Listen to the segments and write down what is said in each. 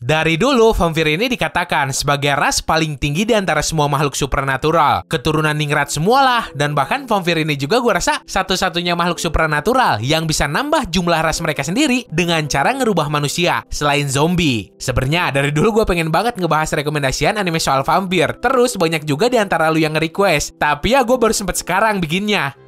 Dari dulu, vampir ini dikatakan sebagai ras paling tinggi di antara semua makhluk supernatural. Keturunan ningrat semualah, dan bahkan vampir ini juga gue rasa satu-satunya makhluk supernatural yang bisa nambah jumlah ras mereka sendiri dengan cara ngerubah manusia, selain zombie. Sebenarnya dari dulu gue pengen banget ngebahas rekomendasian anime soal vampir, terus banyak juga di antara lu yang nge-request, tapi ya gue baru sempet sekarang bikinnya.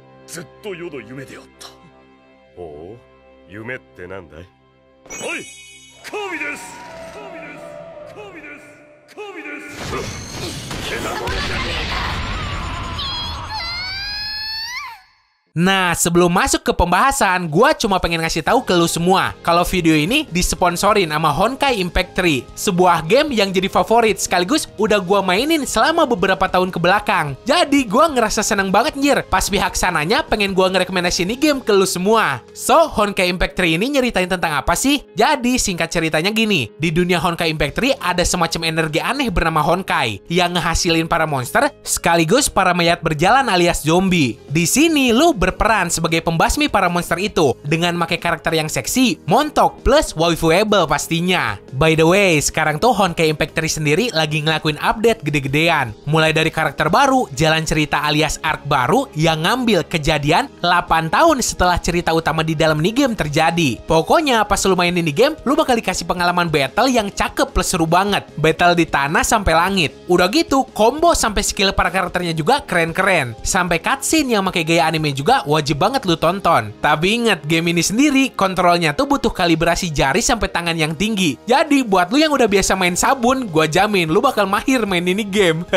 Nah, sebelum masuk ke pembahasan, gua cuma pengen ngasih tahu ke lu semua kalau video ini disponsorin sama Honkai Impact 3, sebuah game yang jadi favorit sekaligus udah gua mainin selama beberapa tahun ke belakang. Jadi gua ngerasa seneng banget anjir pas pihak sananya pengen gua ngerekomendasiin ini game ke lu semua. So, Honkai Impact 3 ini nyeritain tentang apa sih? Jadi singkat ceritanya gini, di dunia Honkai Impact 3 ada semacam energi aneh bernama Honkai yang ngehasilin para monster sekaligus para mayat berjalan alias zombie. Di sini lu berperan sebagai pembasmi para monster itu dengan pakai karakter yang seksi, montok, plus waifuable pastinya. By the way, sekarang tuh Honkai Impact 3 sendiri lagi ngelakuin update gede-gedean. Mulai dari karakter baru, jalan cerita alias arc baru yang ngambil kejadian 8 tahun setelah cerita utama di dalam minigame terjadi. Pokoknya pas lu main ini game, lu bakal dikasih pengalaman battle yang cakep plus seru banget. Battle di tanah sampai langit. Udah gitu, combo sampai skill para karakternya juga keren-keren. Sampai cutscene yang pakai gaya anime juga wajib banget lu tonton. Tapi inget, game ini sendiri kontrolnya tuh butuh kalibrasi jari sampai tangan yang tinggi. Jadi buat lu yang udah biasa main sabun, gua jamin lu bakal mahir main ini game.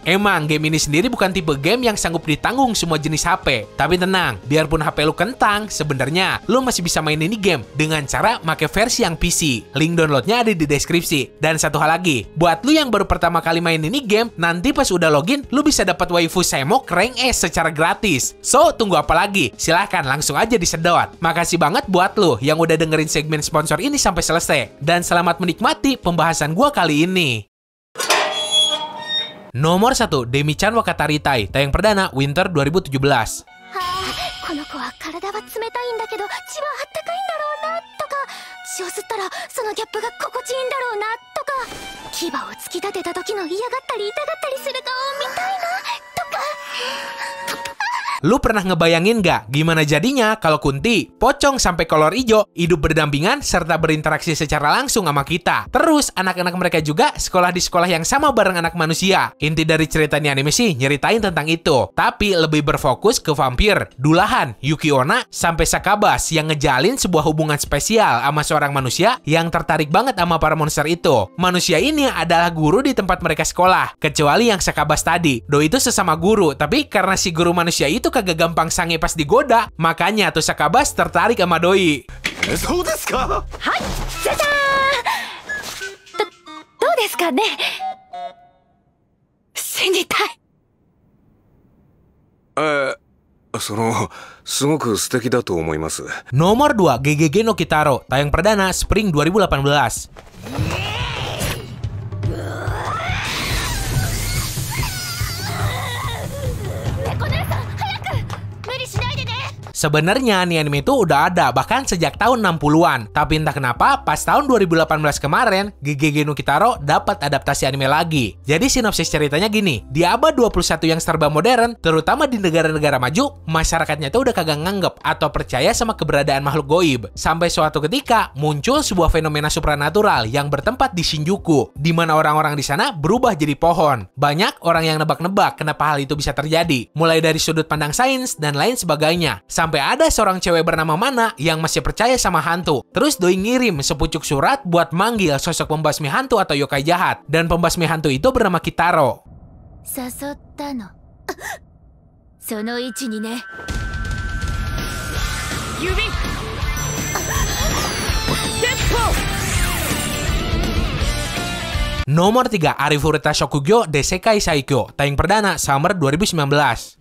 Emang game ini sendiri bukan tipe game yang sanggup ditanggung semua jenis HP. Tapi tenang, biarpun HP lu kentang, sebenarnya lu masih bisa main ini game dengan cara make versi yang PC. Link downloadnya ada di deskripsi. Dan satu hal lagi, buat lu yang baru pertama kali main ini game, nanti pas udah login, lu bisa dapat waifu Semok rank S secara gratis. So, tunggu apa lagi? Silahkan langsung aja disedot. Makasih banget buat lu yang udah dengerin segmen sponsor ini sampai selesai. Dan selamat menikmati pembahasan gua kali ini. Nomor 1, Demi-chan wa Kataritai, tayang perdana Winter 2017. Lu pernah ngebayangin gak gimana jadinya kalau Kunti, Pocong sampai Kolor Ijo hidup berdampingan serta berinteraksi secara langsung sama kita? Terus anak-anak mereka juga sekolah di sekolah yang sama bareng anak manusia. Inti dari cerita ini anime sih nyeritain tentang itu, tapi lebih berfokus ke vampir, Dulahan, Yuki Onna, sampai Sakabas yang ngejalin sebuah hubungan spesial sama seorang manusia yang tertarik banget sama para monster itu. Manusia ini adalah guru di tempat mereka sekolah, kecuali yang Sakabas tadi. Doi itu sesama guru, tapi karena si guru manusia itu kagak gampang sange pas digoda, makanya tuh Sakabas tertarik sama Doi. Hai, Nomor 2, GGG no Kitaro, tayang perdana Spring 2018. Sebenarnya nih anime itu udah ada bahkan sejak tahun 60-an. Tapi entah kenapa pas tahun 2018 kemarin GGG no Kitaro dapat adaptasi anime lagi. Jadi sinopsis ceritanya gini, di abad 21 yang serba modern, terutama di negara-negara maju, masyarakatnya itu udah kagak nganggep atau percaya sama keberadaan makhluk goib. Sampai suatu ketika muncul sebuah fenomena supranatural yang bertempat di Shinjuku, di mana orang-orang di sana berubah jadi pohon. Banyak orang yang nebak-nebak kenapa hal itu bisa terjadi, mulai dari sudut pandang sains dan lain sebagainya. Sampai ada seorang cewek bernama Mana yang masih percaya sama hantu. Terus Doi ngirim sepucuk surat buat manggil sosok pembasmi hantu atau yokai jahat. Dan pembasmi hantu itu bernama Kitaro. Nomor 3, Arifureta Shokugyo de Sekai Saikyo, tayang perdana Summer 2019.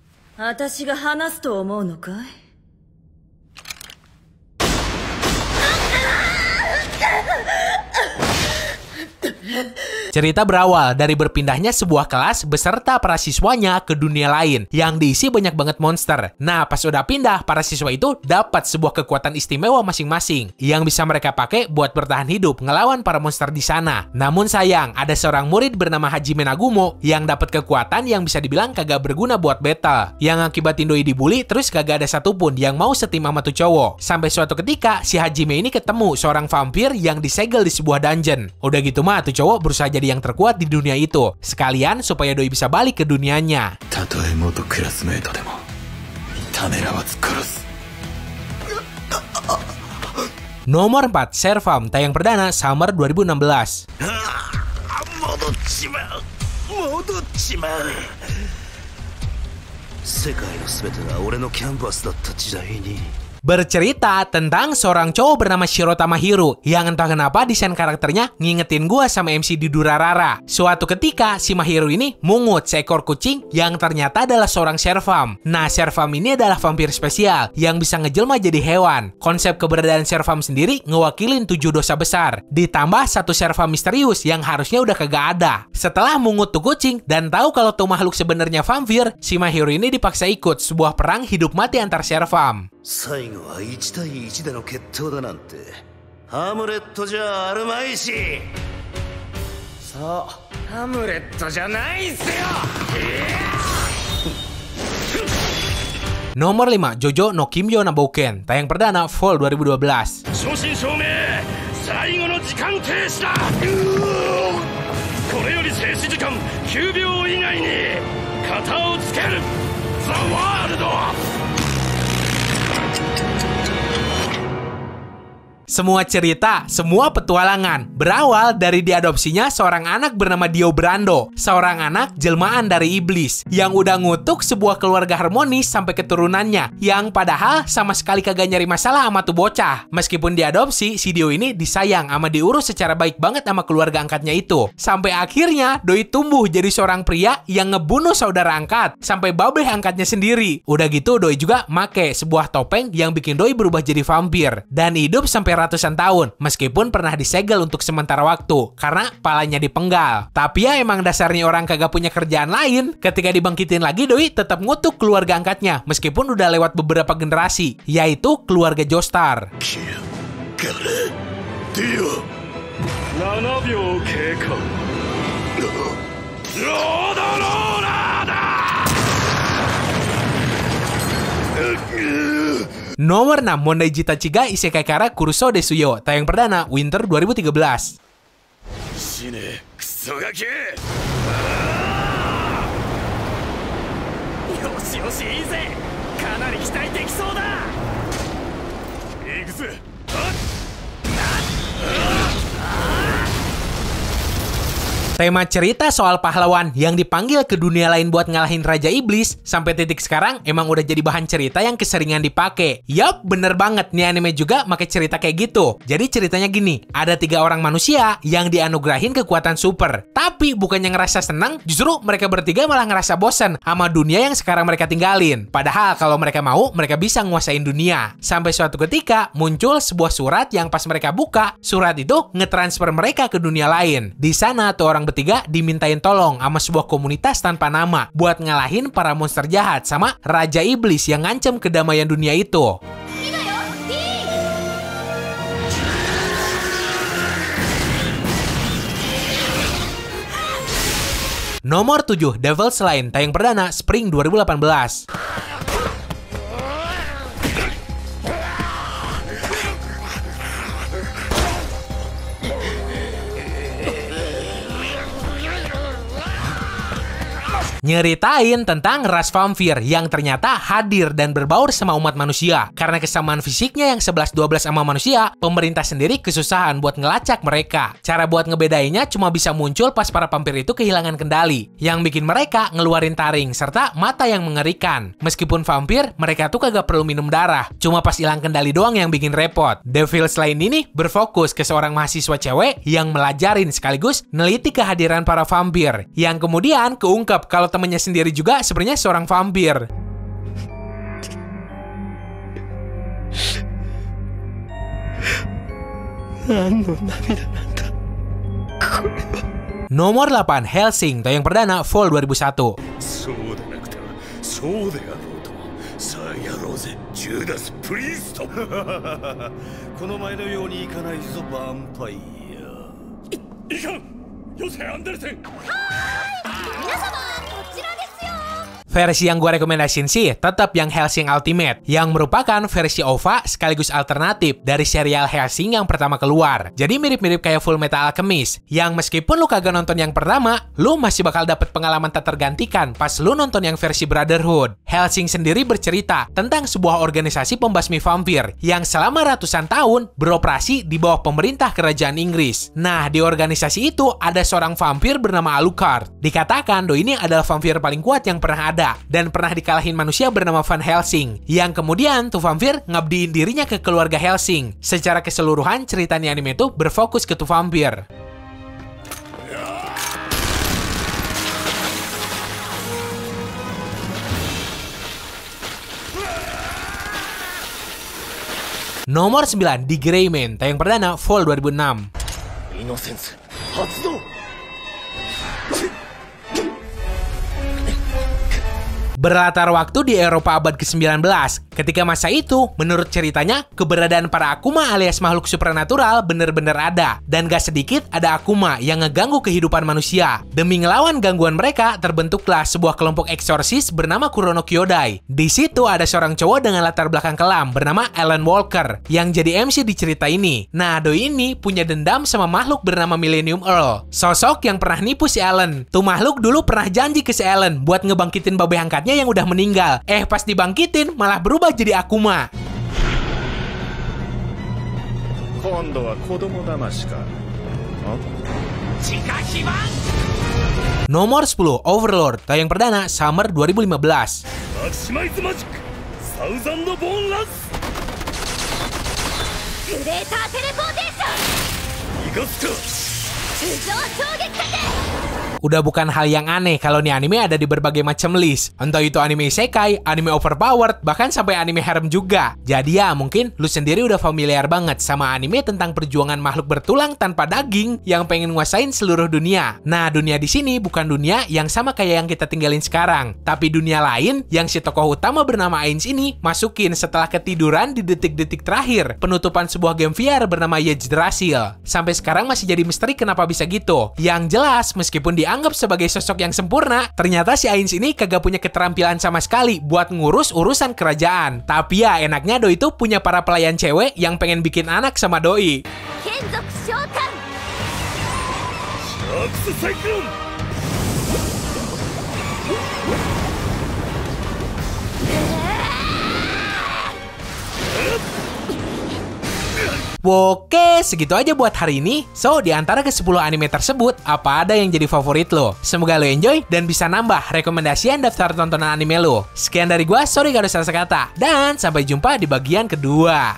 Cerita berawal dari berpindahnya sebuah kelas beserta para siswanya ke dunia lain yang diisi banyak banget monster. Nah, pas udah pindah, para siswa itu dapat sebuah kekuatan istimewa masing-masing yang bisa mereka pakai buat bertahan hidup ngelawan para monster di sana. Namun sayang, ada seorang murid bernama Hajime Nagumo yang dapat kekuatan yang bisa dibilang kagak berguna buat battle. Yang akibatin doi dibully, terus kagak ada satupun yang mau setim sama tuh cowok. Sampai suatu ketika, si Hajime ini ketemu seorang vampir yang disegel di sebuah dungeon. Udah gitu mah, tuh cowok berusaha jadi yang terkuat di dunia itu. Sekalian supaya doi bisa balik ke dunianya. Nomor 4, Servam, tayang perdana Summer 2016. Bercerita tentang seorang cowok bernama Shirota Mahiru yang entah kenapa desain karakternya ngingetin gua sama MC di Durarara. Suatu ketika, si Mahiru ini mungut seekor kucing yang ternyata adalah seorang Servam. Nah, Servam ini adalah vampir spesial yang bisa ngejelma jadi hewan. Konsep keberadaan Servam sendiri ngewakilin 7 dosa besar. Ditambah satu Servam misterius yang harusnya udah kagak ada. Setelah mungut tuh kucing dan tahu kalau tuh makhluk sebenarnya vampir, si Mahiru ini dipaksa ikut sebuah perang hidup mati antar Servam. 最後は1対1での決闘だなんてハムレットじゃあるまいしそうハムレットじゃないっすよ Nomor 5, Jojo no Kimyo na Bouken, tayang perdana Fall 2012. 正真正銘最後の時間停止だこれより静止時間9秒以内に型をつけるザ・ワールド Semua cerita, semua petualangan berawal dari diadopsinya seorang anak bernama Dio Brando, seorang anak jelmaan dari iblis yang udah ngutuk sebuah keluarga harmonis sampai keturunannya, yang padahal sama sekali kagak nyari masalah sama tuh bocah. Meskipun diadopsi, si Dio ini disayang sama diurus secara baik banget sama keluarga angkatnya itu. Sampai akhirnya doi tumbuh jadi seorang pria yang ngebunuh saudara angkat sampai babeh angkatnya sendiri. Udah gitu doi juga make sebuah topeng yang bikin doi berubah jadi vampir dan hidup sampai ratusan tahun, meskipun pernah disegel untuk sementara waktu karena palanya dipenggal. Tapi ya emang dasarnya orang kagak punya kerjaan lain. Ketika dibangkitin lagi, doi tetap ngutuk keluarga angkatnya meskipun udah lewat beberapa generasi, yaitu keluarga Joestar. Nomor 6, Mondai Jitachiga Isekai Kara Kuruso Desuyo, tayang perdana Winter 2013. Tema cerita soal pahlawan yang dipanggil ke dunia lain buat ngalahin Raja Iblis sampai titik sekarang emang udah jadi bahan cerita yang keseringan dipakai. Yup, bener banget, nih anime juga pakai cerita kayak gitu. Jadi ceritanya gini, ada 3 orang manusia yang dianugerahin kekuatan super. Tapi bukannya ngerasa senang, justru mereka bertiga malah ngerasa bosan sama dunia yang sekarang mereka tinggalin. Padahal kalau mereka mau, mereka bisa nguasain dunia. Sampai suatu ketika muncul sebuah surat yang pas mereka buka, surat itu ngetransfer mereka ke dunia lain. Di sana tuh orang bertiga dimintain tolong sama sebuah komunitas tanpa nama buat ngalahin para monster jahat sama Raja Iblis yang ngancam kedamaian dunia itu. Nomor 7, Devil's Line, tayang perdana Spring 2018. Nyeritain tentang ras vampir yang ternyata hadir dan berbaur sama umat manusia. Karena kesamaan fisiknya yang 11-12 sama manusia, pemerintah sendiri kesusahan buat ngelacak mereka. Cara buat ngebedainnya cuma bisa muncul pas para vampir itu kehilangan kendali, yang bikin mereka ngeluarin taring serta mata yang mengerikan. Meskipun vampir, mereka tuh kagak perlu minum darah, cuma pas hilang kendali doang yang bikin repot. Devil's Line ini berfokus ke seorang mahasiswa cewek yang melajarin sekaligus neliti kehadiran para vampir, yang kemudian keungkap kalau temennya sendiri juga sebenarnya seorang vampir. Nomor 8, Hellsing, tayang perdana Fall 2001. そうでなくてはそうであろうともさあやろうぜジューダス・プリーストこの前のようにいかないぞヴァンパイアいかんよせアンデルセン皆様こちらですよ。Versi yang gue rekomendasiin sih tetap yang Hellsing Ultimate, yang merupakan versi OVA sekaligus alternatif dari serial Hellsing yang pertama keluar. Jadi mirip-mirip kayak Full Metal Alchemist, yang meskipun lu kagak nonton yang pertama, lu masih bakal dapet pengalaman tak tergantikan pas lu nonton yang versi Brotherhood. Hellsing sendiri bercerita tentang sebuah organisasi pembasmi vampir yang selama ratusan tahun beroperasi di bawah pemerintah kerajaan Inggris. Nah, di organisasi itu ada seorang vampir bernama Alucard. Dikatakan doi ini adalah vampir paling kuat yang pernah ada dan pernah dikalahin manusia bernama Van Helsing, yang kemudian tuh vampir ngabdiin dirinya ke keluarga Helsing. Secara keseluruhan cerita di anime itu berfokus ke tuh vampir. Nomor 9, The Greyman, tayang perdana Fall 2006. イノセンス発動 Berlatar waktu di Eropa abad ke-19. Ketika masa itu, menurut ceritanya, keberadaan para Akuma alias makhluk supernatural bener-bener ada. Dan gak sedikit ada Akuma yang ngeganggu kehidupan manusia. Demi ngelawan gangguan mereka, terbentuklah sebuah kelompok eksorsis bernama Kurono Kyodai. Di situ ada seorang cowok dengan latar belakang kelam bernama Alan Walker yang jadi MC di cerita ini. Nah, doi ini punya dendam sama makhluk bernama Millennium Earl. Sosok yang pernah nipu si Alan. Tuh makhluk dulu pernah janji ke si Alan buat ngebangkitin babe angkatnya yang udah meninggal. Pas dibangkitin malah berubah jadi Akuma. Nomor 10, Overlord, tayang perdana Summer 2015. マキシマイズマジックサウザンドボーンランスグレーターテレポーテーション逃がすか地上衝撃盾。 Udah bukan hal yang aneh kalau nih anime ada di berbagai macam list. Entah itu anime isekai, anime overpowered, bahkan sampai anime harem juga. Jadi ya mungkin lu sendiri udah familiar banget sama anime tentang perjuangan makhluk bertulang tanpa daging yang pengen nguasain seluruh dunia. Nah, dunia di sini bukan dunia yang sama kayak yang kita tinggalin sekarang, tapi dunia lain yang si tokoh utama bernama Ainz ini masukin setelah ketiduran di detik-detik terakhir penutupan sebuah game VR bernama Yggdrasil. Sampai sekarang masih jadi misteri kenapa bisa gitu. Yang jelas meskipun dianggap sebagai sosok yang sempurna, ternyata si Ainz ini kagak punya keterampilan sama sekali buat ngurus urusan kerajaan. Tapi ya enaknya doi itu punya para pelayan cewek yang pengen bikin anak sama doi. 剣族召喚 シャークスサイクロン Oke, segitu aja buat hari ini. So, di antara ke-10 anime tersebut, apa ada yang jadi favorit lo? Semoga lo enjoy dan bisa nambah rekomendasian daftar tontonan anime lo. Sekian dari gua, sorry gak ada salah kata. Dan sampai jumpa di bagian kedua.